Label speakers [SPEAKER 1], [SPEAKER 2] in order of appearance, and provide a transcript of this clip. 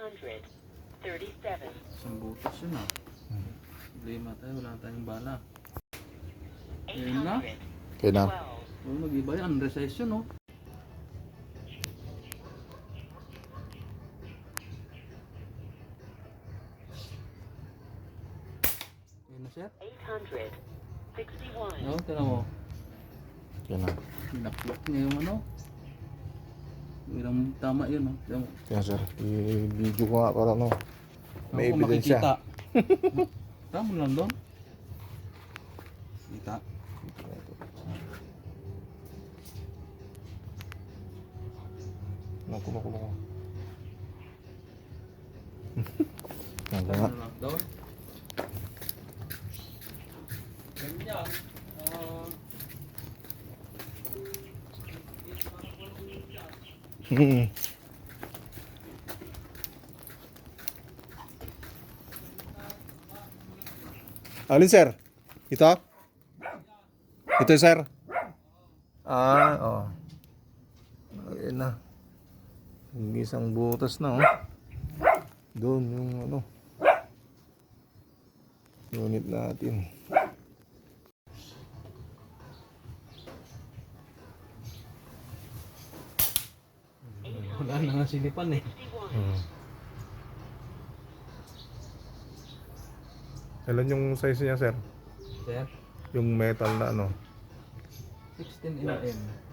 [SPEAKER 1] 837.
[SPEAKER 2] Isang butas yun ah. Problema tayo, wala tayong bala. Ayun na.
[SPEAKER 3] Okay na.
[SPEAKER 2] Oh, mag-iba yan, resize yun oh. Ayun na sir.
[SPEAKER 1] 861.
[SPEAKER 2] No, tira mo.
[SPEAKER 3] Okay na.
[SPEAKER 2] Pinaklok niya yung ano. Ilang tama yun oh. Tira mo.
[SPEAKER 3] Kaya sir, i-video ko nga para no. May
[SPEAKER 2] Ako
[SPEAKER 3] ebidensya.
[SPEAKER 2] makikita. Tama lang doon. Kita.
[SPEAKER 3] Naku. Ano nga.
[SPEAKER 2] Tama lang doon. Ganyan.
[SPEAKER 3] Alin sir? Ito? Ito sir? Oo. Ayun na. Yung isang butas na oh. Doon yung ano. Unit natin.
[SPEAKER 2] Wala na nga silipan eh.
[SPEAKER 3] Ilan yung size niya sir?
[SPEAKER 2] Sir,
[SPEAKER 3] Yung metal na ano?
[SPEAKER 2] 16 mm.